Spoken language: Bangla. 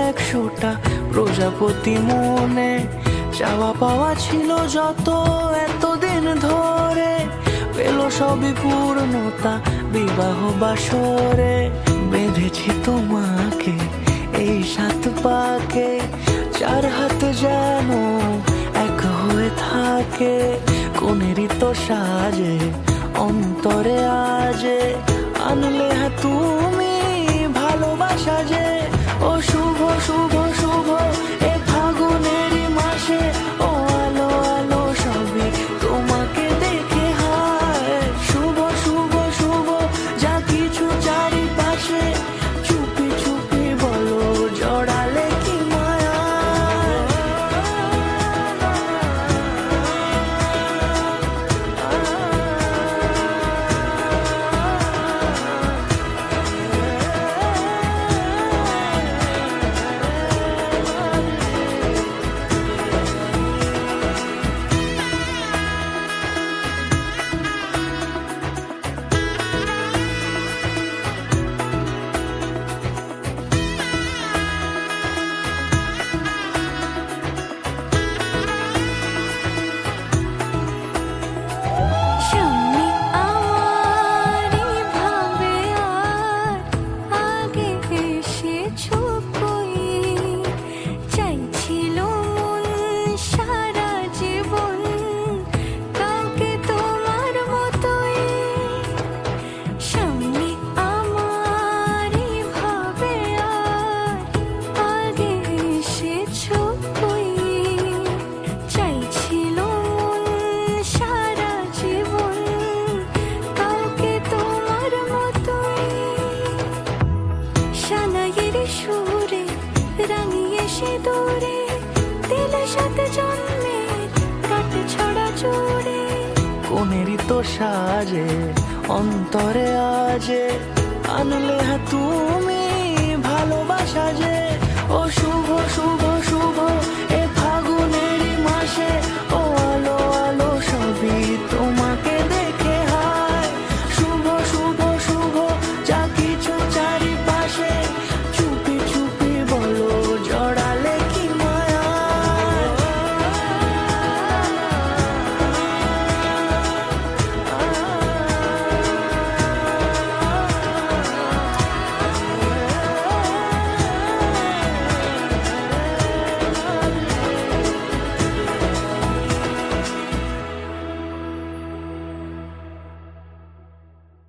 100টা প্রজাপতি মনে, চাওয়া পাওয়া ছিল যত এতদিন ধরে, পেল সবই পূর্ণতা বিবাহ বাসরে। বেঁধেছি তোমাকে এই 7 পাকে, 4 হাত যেন এক হয়ে থাকে। কোনেরই তো সাজে অন্তরে আজে, আনলে হ্যাঁ তুমি ভালোবাসা যে। ও শুভ শুভ শুভ এ ফাগুনেরই মাসে, ও আলো আলো সবই তোমাকে দেখে হায়। শুভ শুভ শুভ যা কিছু চারিপাশে, চুপি চুপি বলো জড়ালে কি মায়া। সামনে আমারই ভাবে আর আগে এসেছো কই, চাইছিল মন সারা জীবন কাউকে তোমার মতোই। সামনে আমারই ভাবে আর আগে এসেছো কই, চাইছিল মন সারা জীবন কাউকে তোমার মতোই। সানাইয়ের সুরে রাঙিয়ে সে দূরে, দিলে 7 জন্মের কাট ছড়া জোরে। কোনেরই তো সাজে অন্তরে আজে, আনলে হ্যাঁ তুমি